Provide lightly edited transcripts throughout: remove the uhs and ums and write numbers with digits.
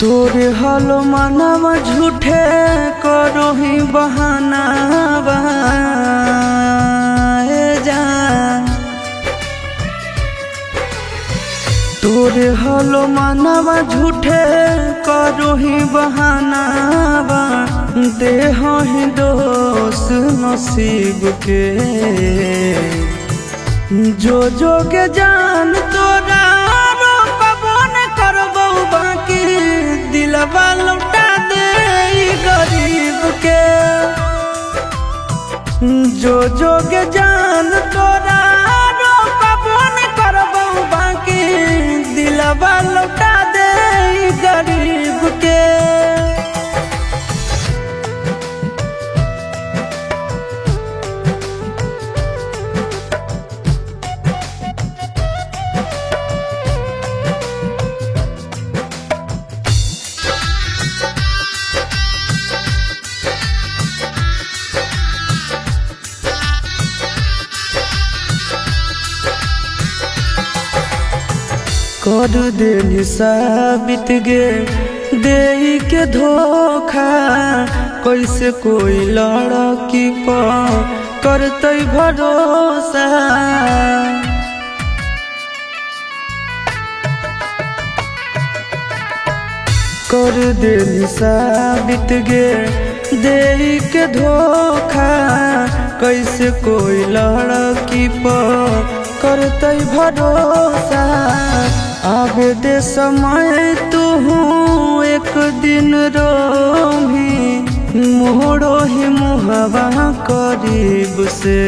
तोरे हलो मनवा झूठे करो ही बहाना जान। तोरे हलो मनवा झूठे करो ही बहाना दे ही दोष नसीब के जो जोगे जान तोरा दिलवा लौटा दे गरीब के जो जोगे जान तोरा रोकबो न करबो बाकी दिलवा लौटा दे गरीब के। कर दे साबित गे दे के धोखा कैसे कोई लड़की पर करते भरोसा। कर दे साबित गे दे के धोखा कैसे कोई लड़की पर करते भरोसा। आगे दे समय तू एक दिन रोही मोड़ो ही मुहवा करीब से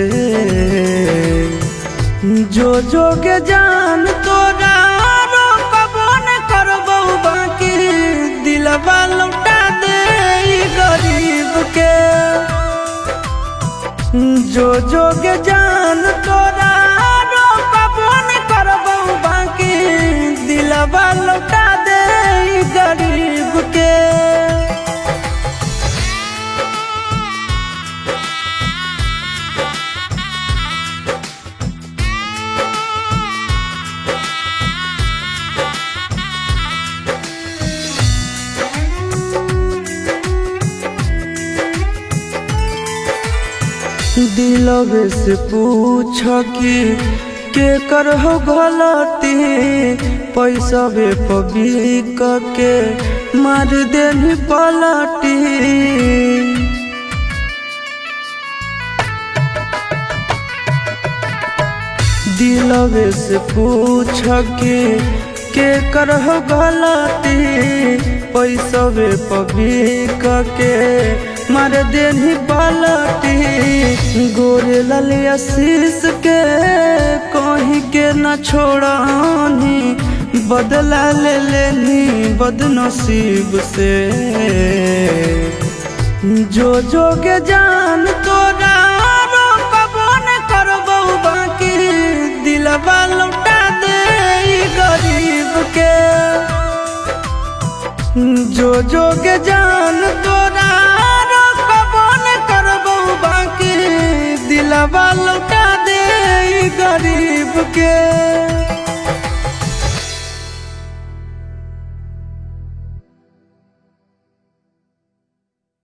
जो जोगे जान तोरा रोकबो न करबो बाकी दिलवा लौटा दे गरीब के जो जोगे जान तोरा रोकबो न करबो बाकी दिलवा लौटा दे गरीब के। दिलवे से पूछ कि के कर हो गलती पैसा बे पबी के मार देनी पलटी। दिलवे से पूछ कि के कर हो गलती पैसा बे पबी के मार देनी पलटी। गोरे लाल आशीष के कहीं के न छोड़नी बदला ले लेनी बदनसीब से जो जोगे जान तोरा रोकबो न करबो बाकी दिलवा लौटा दे गरीब के जो जोगे जान तोरा रोकबो न करबो बाकी दिलवा लौटा दे गरीब के।